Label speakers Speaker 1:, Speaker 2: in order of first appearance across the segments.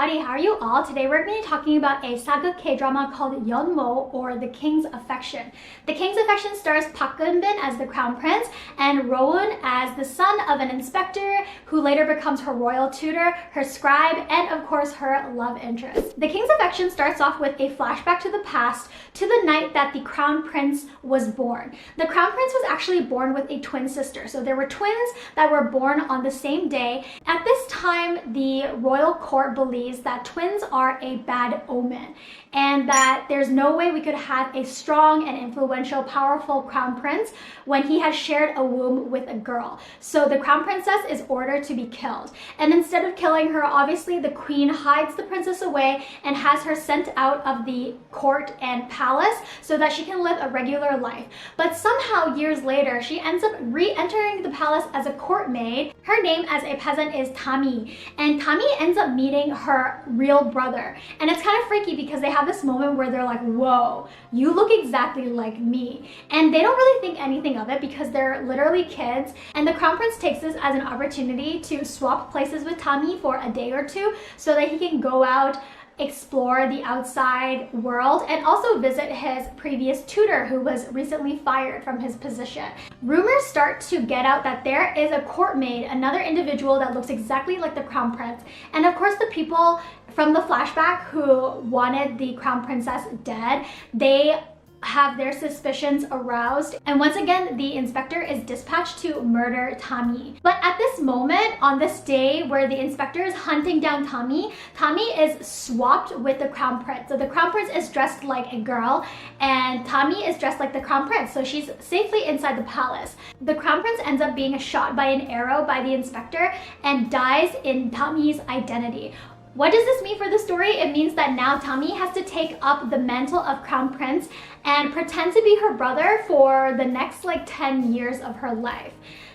Speaker 1: howdy, how are you all? Today we're going to be talking about a saga K-drama called Yeonmo, or The King's Affection. The King's Affection stars Park Eun-bin as the crown prince and Rowoon as the son of an inspector who later becomes her royal tutor, her scribe, and of course her love interest. The King's Affection starts off with a flashback to the past, to the night that the crown prince was born. The crown prince was actually born with a twin sister, so there were twins that were born on the same day. At this time, the royal court believes that twins are a bad omen and that there's no way we could have a strong and influential, powerful crown prince when he has shared a womb with a girl. So the crown princess is ordered to be killed. And instead of killing her, obviously the queen hides the princess away and has her sent out of the court and palace so that she can live a regular life. But somehow years later, she ends up re-entering the palace as a court maid. Her name as a peasant is Tami, and Tami ends up meeting her real brother. And it's kind of freaky because they have this moment where they're like, whoa, you look exactly like me. And they don't really think anything of it because they're literally kids. And the crown prince takes this as an opportunity to swap places with Tami for a day or two so that he can go out, explore the outside world, and also visit his previous tutor who was recently fired from his position. Rumors start to get out that there is a court maid, another individual that looks exactly like the crown prince. And of course the people from the flashback who wanted the crown princess dead, they have their suspicions aroused, and once again the inspector is dispatched to murder Tami. But at this moment, on this day where the inspector is hunting down Tami, Tami is swapped with the crown prince. So the crown prince is dressed like a girl and Tami is dressed like the crown prince, so she's safely inside the palace. The crown prince ends up being shot by an arrow by the inspector and dies in Tami's identity. What does this mean for the story? It means that now Tami has to take up the mantle of crown prince and pretend to be her brother for the next 10 years of her life.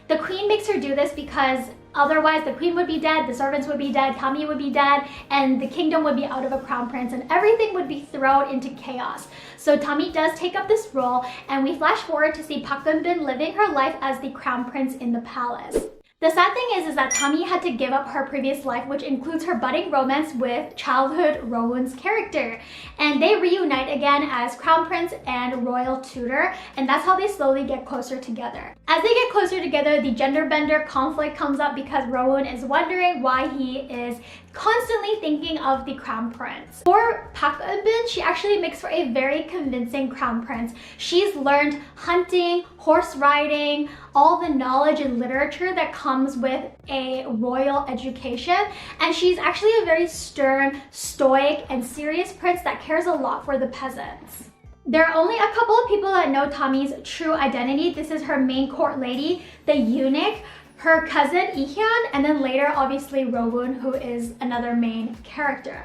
Speaker 1: The queen makes her do this because otherwise the queen would be dead, the servants would be dead, Tami would be dead, and the kingdom would be out of a crown prince and everything would be thrown into chaos. So Tami does take up this role, and we flash forward to see Park Eun-bin living her life as the crown prince in the palace. The sad thing is that Tami had to give up her previous life, which includes her budding romance with childhood Rowoon's character. And they reunite again as crown prince and royal tutor, and that's how they slowly get closer together. As they get closer together, the gender bender conflict comes up because Rowoon is wondering why he is constantly thinking of the crown prince. For Park Eun-bin, she actually makes for a very convincing crown prince. She's learned hunting, horse riding, all the knowledge and literature that comes with a royal education, and she's actually a very stern, stoic, and serious prince that cares a lot for the peasants. There are only a couple of people that know Tami's true identity. This is her main court lady, the eunuch, her cousin Ihyun, and then later obviously Rowoon, who is another main character.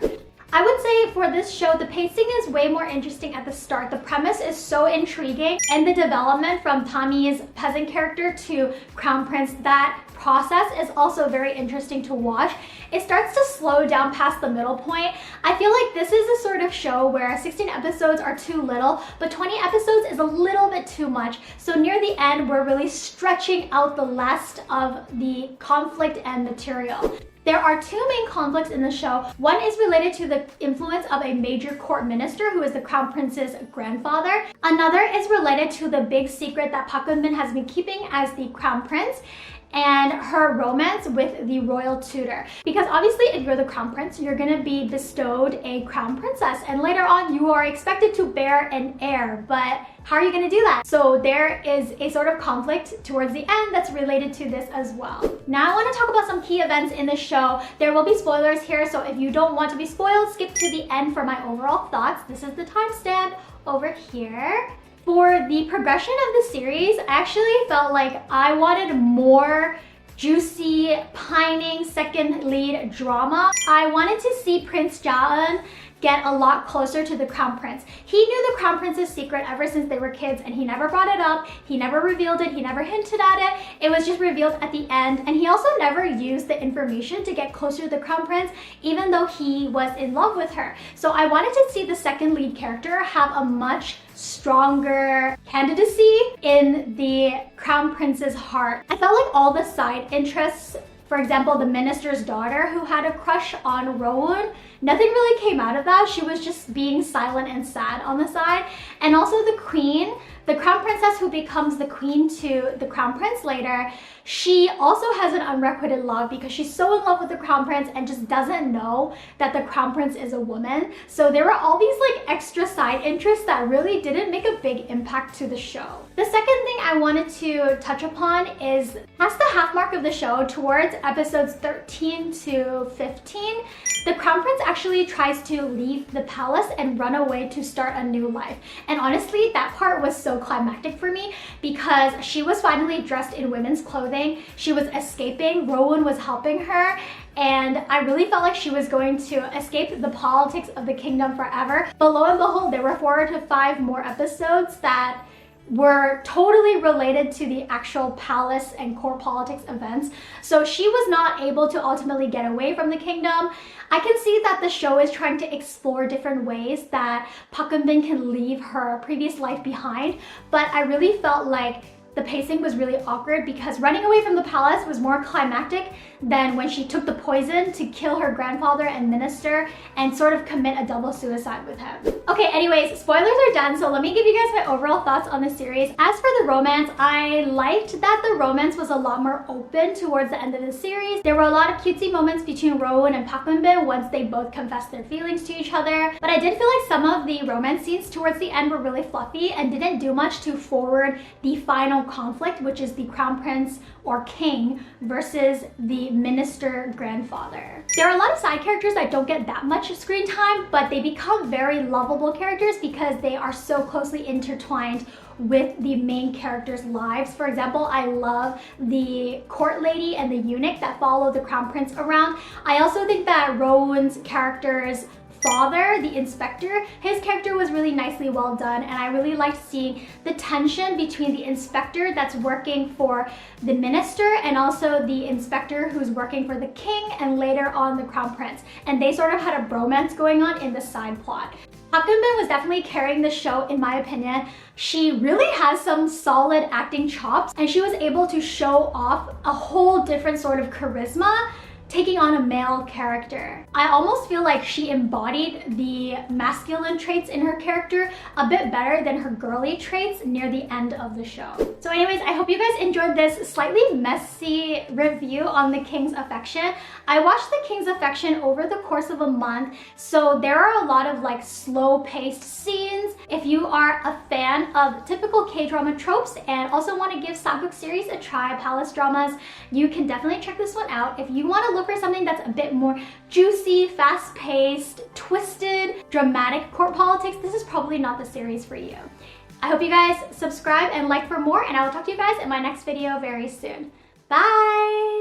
Speaker 1: I would say for this show, the pacing is way more interesting at the start. The premise is so intriguing, and the development from Tami's peasant character to crown prince, that process is also very interesting to watch. It starts to slow down past the middle point. I feel like this is a sort of show where 16 episodes are too little, but 20 episodes is a little bit too much. So near the end, we're really stretching out the last of the conflict and material. There are two main conflicts in the show. One is related to the influence of a major court minister who is the crown prince's grandfather. Another is related to the big secret that Park Eun-bin has been keeping as the crown prince and her romance with the royal tutor. Because obviously if you're the crown prince, you're gonna be bestowed a crown princess, and later on you are expected to bear an heir, but how are you gonna do that? So there is a sort of conflict towards the end that's related to this as well. Now I wanna talk about some key events in the show. There will be spoilers here, so if you don't want to be spoiled, skip to the end for my overall thoughts. This is the timestamp over here. For the progression of the series, I actually felt like I wanted more juicy, pining second lead drama. I wanted to see Prince Ja-eun get a lot closer to the crown prince. He knew the crown prince's secret ever since they were kids, and he never brought it up, he never revealed it, he never hinted at it. It was just revealed at the end, and he also never used the information to get closer to the crown prince, even though he was in love with her. So I wanted to see the second lead character have a much stronger candidacy in the crown prince's heart. I felt like all the side interests For example, the minister's daughter who had a crush on Rowoon, nothing really came out of that. She was just being silent and sad on the side. And also the queen, the crown princess who becomes the queen to the crown prince later, she also has an unrequited love because she's so in love with the crown prince and just doesn't know that the crown prince is a woman. So there were all these like extra side interests that really didn't make a big impact to the show. The second thing I wanted to touch upon is past the half mark of the show, towards episodes 13 to 15, the crown prince actually tries to leave the palace and run away to start a new life. And honestly, that part was so climactic for me because she was finally dressed in women's clothing. She was escaping. Rowoon was helping her. And I really felt like she was going to escape the politics of the kingdom forever. But lo and behold, there were 4 to 5 more episodes that were totally related to the actual palace and court politics events. So she was not able to ultimately get away from the kingdom. I can see that the show is trying to explore different ways that Park Eun-bin can leave her previous life behind, but I really felt like the pacing was really awkward because running away from the palace was more climactic than when she took the poison to kill her grandfather and minister and sort of commit a double suicide with him. Okay, anyways, spoilers are done, so let me give you guys my overall thoughts on the series. As for the romance, I liked that the romance was a lot more open towards the end of the series. There were a lot of cutesy moments between Rowoon and Park Eun-bin once they both confessed their feelings to each other, but I did feel like some of the romance scenes towards the end were really fluffy and didn't do much to forward the final conflict, which is the crown prince or king versus the minister grandfather. There are a lot of side characters that don't get that much screen time, but they become very lovable characters because they are so closely intertwined with the main characters' lives. For example, I love the court lady and the eunuch that follow the crown prince around. I also think that Rowoon's character's father, the inspector, his character was really nicely well done, and I really liked seeing the tension between the inspector that's working for the minister and also the inspector who's working for the king and later on the crown prince. And they sort of had a bromance going on in the side plot. Park Eun-bin was definitely carrying the show in my opinion. She really has some solid acting chops and she was able to show off a whole different sort of charisma taking on a male character. I almost feel like she embodied the masculine traits in her character a bit better than her girly traits near the end of the show. So anyways, I hope you guys enjoyed this slightly messy review on The King's Affection. I watched The King's Affection over the course of a month, so there are a lot of like slow-paced scenes. If you are a fan of typical K-drama tropes and also want to give Sageuk series a try, palace dramas, you can definitely check this one out. If you want to look for something that's a bit more juicy, fast-paced, twisted, dramatic court politics, this is probably not the series for you. I hope you guys subscribe and like for more, and I will talk to you guys in my next video very soon. Bye!